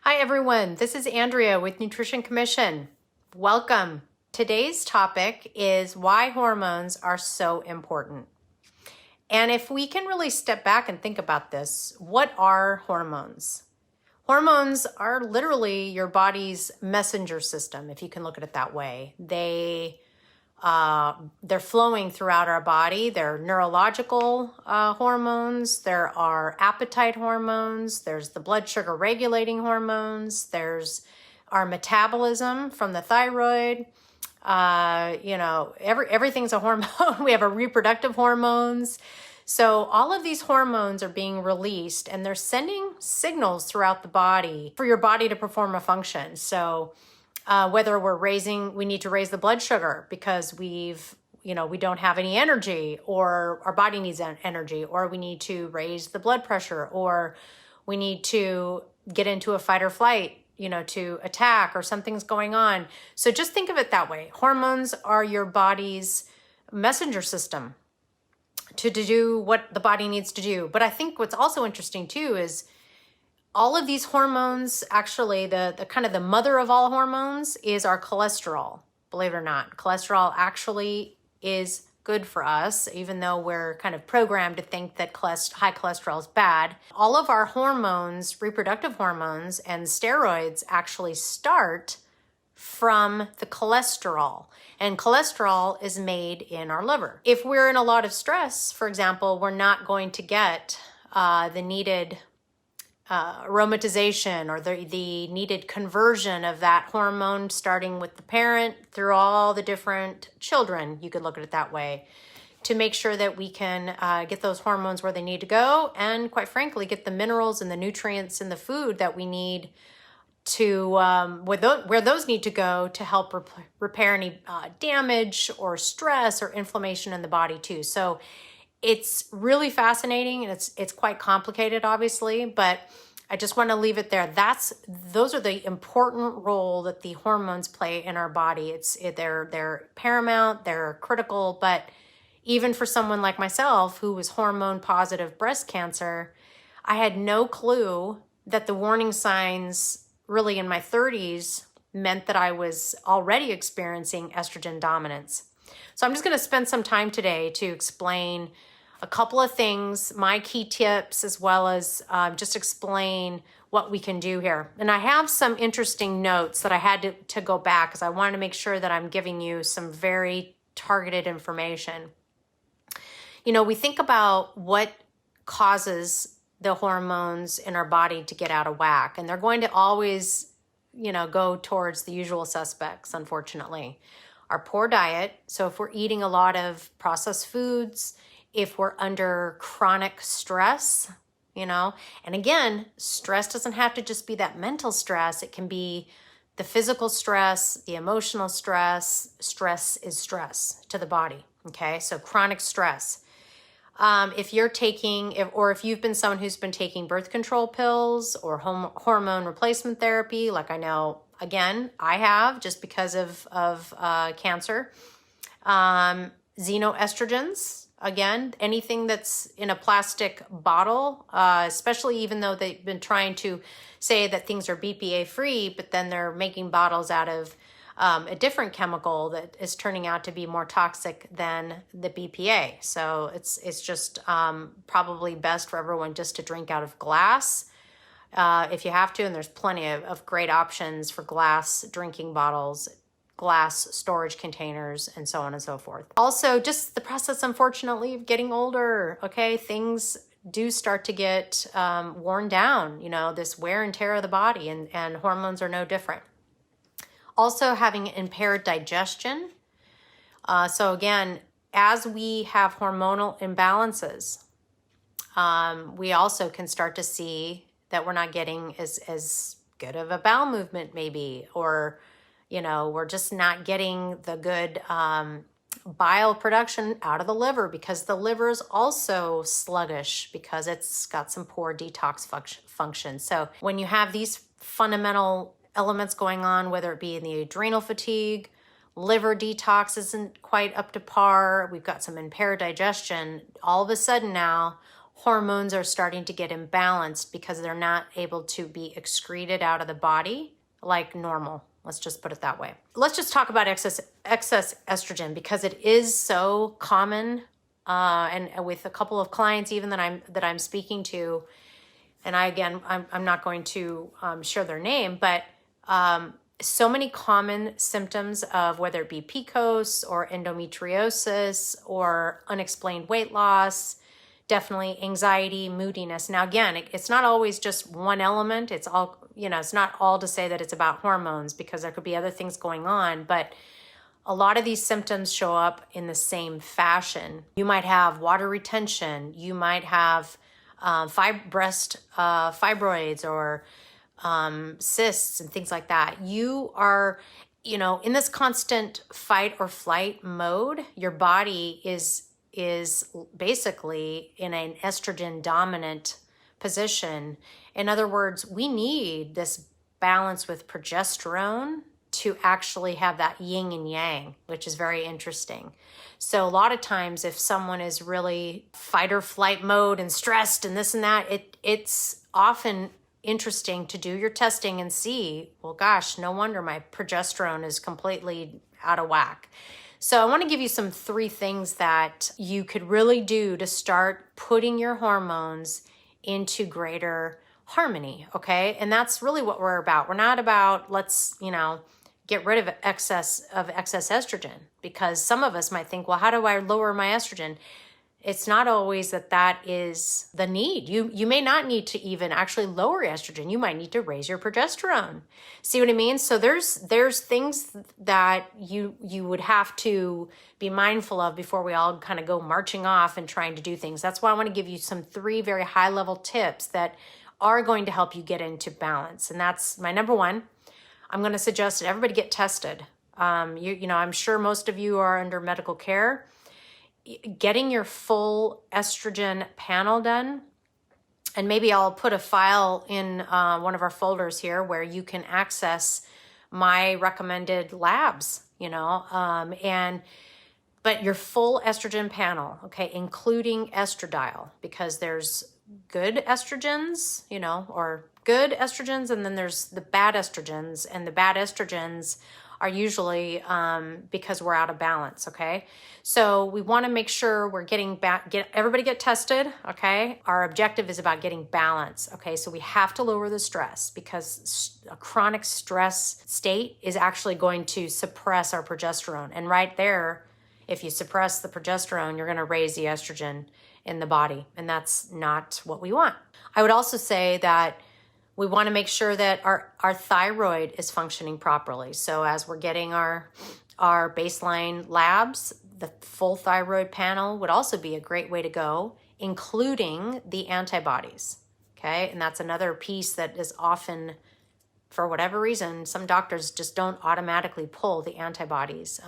Hi everyone, this is Andrea with Nutrition Commission. Welcome. Today's topic is why hormones are so important. And if we can really step back and think about this, what are hormones? Hormones are literally your body's messenger system, if you can look at it that way. They're flowing throughout our body. They're neurological hormones. There are appetite hormones. There's the blood sugar regulating hormones. There's our metabolism from the thyroid. Everything's a hormone. We have our reproductive hormones. So all of these hormones are being released and they're sending signals throughout the body for your body to perform a function. So whether we need to raise the blood sugar because we don't have any energy, or our body needs energy, or we need to raise the blood pressure, or we need to get into a fight or flight, to attack, or something's going on. So just think of it that way. Hormones are your body's messenger system to do what the body needs to do. But I think what's also interesting too is all of these hormones, actually, the kind of the mother of all hormones is our cholesterol. Believe it or not, cholesterol actually is good for us, even though we're kind of programmed to think that high cholesterol is bad. All of our hormones, reproductive hormones and steroids, actually start from the cholesterol. And cholesterol is made in our liver. If we're in a lot of stress, for example, we're not going to get the needed aromatization or the needed conversion of that hormone, starting with the parent through all the different children, you could look at it that way, to make sure that we can get those hormones where they need to go, and quite frankly, get the minerals and the nutrients in the food that we need to where those need to go to help repair any damage or stress or inflammation in the body too. So it's really fascinating, and it's quite complicated, obviously, but I just want to leave it there. Those are the important role that the hormones play in our body. They're paramount, they're critical. But even for someone like myself who was hormone positive breast cancer, I had no clue that the warning signs really in my 30s meant that I was already experiencing estrogen dominance. So I'm just going to spend some time today to explain a couple of things, my key tips, as well as just explain what we can do here. And I have some interesting notes that I had to go back because I wanted to make sure that I'm giving you some very targeted information. We think about what causes the hormones in our body to get out of whack, and they're going to always, go towards the usual suspects, unfortunately. Our poor diet. So if we're eating a lot of processed foods, if we're under chronic stress, and again, stress doesn't have to just be that mental stress. It can be the physical stress, the emotional stress. Stress is stress to the body. Okay. So chronic stress. If you've been someone who's been taking birth control pills or hormone replacement therapy, like I know, again, I have just because of cancer, xenoestrogens. Again, anything that's in a plastic bottle, especially even though they've been trying to say that things are BPA free, but then they're making bottles out of a different chemical that is turning out to be more toxic than the BPA. So it's just probably best for everyone just to drink out of glass if you have to. And there's plenty of great options for glass drinking bottles, glass storage containers, and so on and so forth. Also, just the process, unfortunately, of getting older, okay? Things do start to get worn down, this wear and tear of the body, and hormones are no different. Also, having impaired digestion. So again, as we have hormonal imbalances, we also can start to see that we're not getting as good of a bowel movement maybe, or we're just not getting the good bile production out of the liver, because the liver is also sluggish because it's got some poor detox function. So when you have these fundamental elements going on, whether it be in the adrenal fatigue, liver detox isn't quite up to par, we've got some impaired digestion, all of a sudden now hormones are starting to get imbalanced because they're not able to be excreted out of the body like normal. Let's just put it that way. Let's just talk about excess estrogen because it is so common, and with a couple of clients even that I'm speaking to, and I'm not going to share their name, but so many common symptoms of whether it be PCOS or endometriosis or unexplained weight loss, definitely anxiety, moodiness. Now, again, it's not always just one element. It's all, it's not all to say that it's about hormones because there could be other things going on, but a lot of these symptoms show up in the same fashion. You might have water retention. You might have breast fibroids or cysts and things like that. You are, in this constant fight or flight mode. Your body is basically in an estrogen dominant position. In other words, we need this balance with progesterone to actually have that yin and yang, which is very interesting. So a lot of times if someone is really fight or flight mode and stressed and this and that, it's often interesting to do your testing and see, well, gosh, no wonder my progesterone is completely out of whack. So I want to give you some 3 things that you could really do to start putting your hormones into greater harmony, okay? And that's really what we're about. We're not about let's, get rid of excess estrogen, because some of us might think, well, how do I lower my estrogen? It's not always that is the need. You may not need to even actually lower estrogen. You might need to raise your progesterone. See what I mean? So there's things that you would have to be mindful of before we all kind of go marching off and trying to do things. That's why I want to give you some 3 very high level tips that are going to help you get into balance. And that's my number 1. I'm going to suggest that everybody get tested. I'm sure most of you are under medical care. Getting your full estrogen panel done, and maybe I'll put a file in one of our folders here where you can access my recommended labs, but your full estrogen panel, okay, including estradiol, because there's good estrogens, or good estrogens, and then there's the bad estrogens, and the bad estrogens are usually because we're out of balance, okay? So we want to make sure we're everybody get tested, okay? Our objective is about getting balance, okay? So we have to lower the stress because a chronic stress state is actually going to suppress our progesterone. And right there, if you suppress the progesterone, you're going to raise the estrogen in the body, and that's not what we want. I would also say that we want to make sure that our thyroid is functioning properly. So as we're getting our baseline labs, the full thyroid panel would also be a great way to go, including the antibodies, okay? And that's another piece that is often, for whatever reason, some doctors just don't automatically pull the antibodies.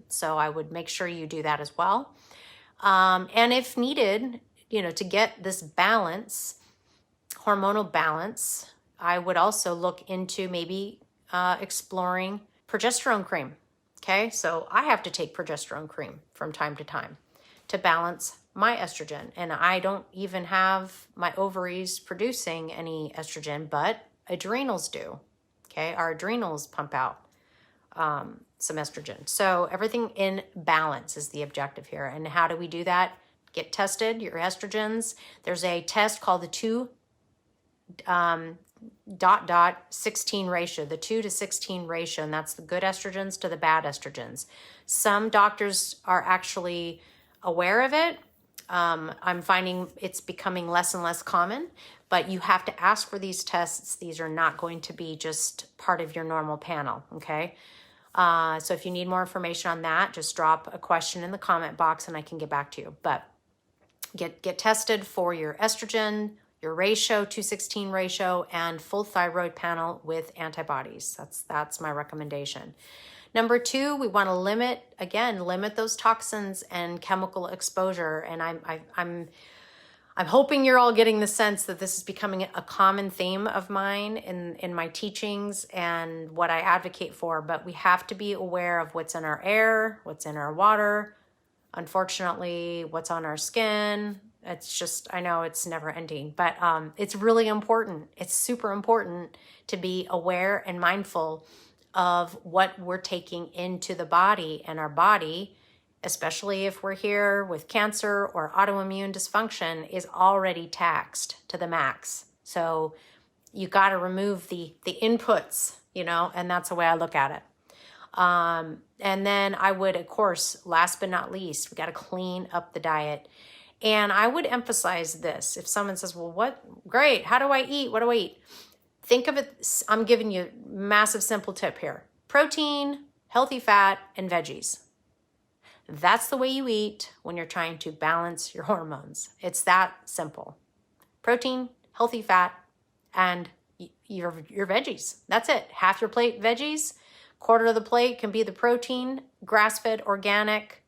So I would make sure you do that as well. And if needed, to get this balance, hormonal balance, I would also look into maybe exploring progesterone cream. Okay, so I have to take progesterone cream from time to time to balance my estrogen. And I don't even have my ovaries producing any estrogen, but adrenals do. Okay, our adrenals pump out some estrogen. So everything in balance is the objective here. And how do we do that? Get tested, your estrogens. There's a test called the 2:16 ratio, the 2:16 ratio, and that's the good estrogens to the bad estrogens. Some doctors are actually aware of it. I'm finding it's becoming less and less common, but you have to ask for these tests. These are not going to be just part of your normal panel, okay? So if you need more information on that, just drop a question in the comment box and I can get back to you. But get tested for your estrogen, your ratio, 2:16 ratio, and full thyroid panel with antibodies. That's my recommendation. Number 2, we want to limit those toxins and chemical exposure. And I'm hoping you're all getting the sense that this is becoming a common theme of mine in my teachings and what I advocate for. But we have to be aware of what's in our air, what's in our water, unfortunately, what's on our skin, It's just, I know it's never ending, but it's really important. It's super important to be aware and mindful of what we're taking into the body, and our body, especially if we're here with cancer or autoimmune dysfunction, is already taxed to the max. So you got to remove the inputs, and that's the way I look at it. And then I would, of course, last but not least, we got to clean up the diet. And I would emphasize this. If someone says, well, great, how do I eat? What do I eat? Think of it, I'm giving you a massive simple tip here. Protein, healthy fat, and veggies. That's the way you eat when you're trying to balance your hormones. It's that simple. Protein, healthy fat, and your veggies. That's it. Half your plate veggies, quarter of the plate can be the protein, grass-fed, organic,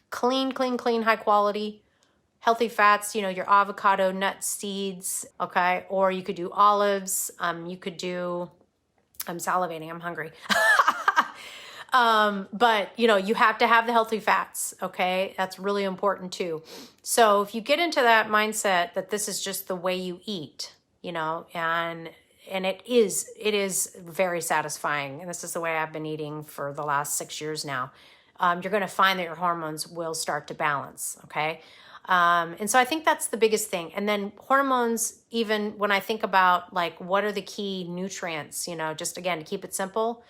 clean, high quality. Healthy fats, your avocado, nuts, seeds, okay? Or you could do olives. You could do, I'm salivating, I'm hungry. But you have to have the healthy fats, okay? That's really important too. So if you get into that mindset that this is just the way you eat, and it is very satisfying. And this is the way I've been eating for the last 6 years now. You're going to find that your hormones will start to balance, okay? And so I think that's the biggest thing. And then hormones, even when I think about like, what are the key nutrients, just again, to keep it simple,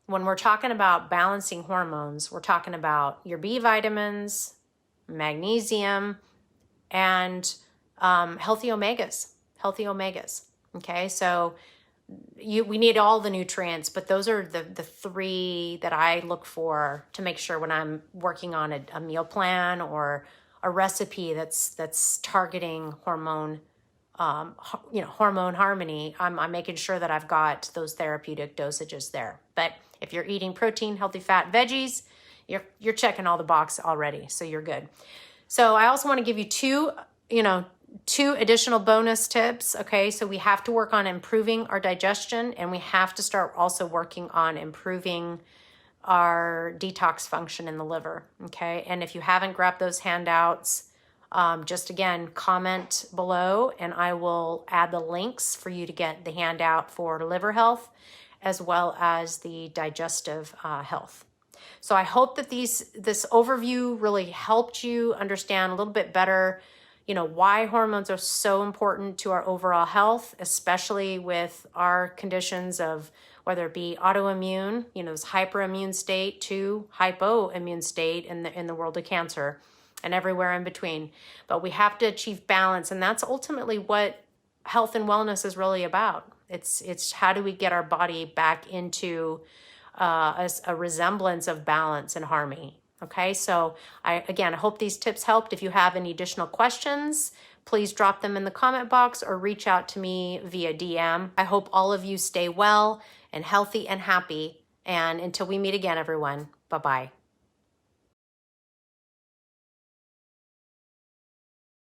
when we're talking about balancing hormones, we're talking about your B vitamins, magnesium, and healthy omegas. Okay. So we need all the nutrients, but those are the three that I look for to make sure when I'm working on a meal plan or a recipe that's targeting hormone harmony, I'm making sure that I've got those therapeutic dosages there. But if you're eating protein, healthy fat, veggies, you're checking all the boxes already, so you're good. So I also want to give you two additional bonus tips. Okay, so we have to work on improving our digestion, and we have to start also working on improving our detox function in the liver, okay? And if you haven't grabbed those handouts, just again, comment below and I will add the links for you to get the handout for liver health as well as the digestive health. So I hope that this overview really helped you understand a little bit better, why hormones are so important to our overall health, especially with our conditions of whether it be autoimmune, this hyperimmune state to hypoimmune state in the world of cancer and everywhere in between. But we have to achieve balance, and that's ultimately what health and wellness is really about. It's how do we get our body back into a resemblance of balance and harmony. Okay, so I hope these tips helped. If you have any additional questions, please drop them in the comment box or reach out to me via DM. I hope all of you stay well and healthy and happy. And until we meet again, everyone, bye-bye.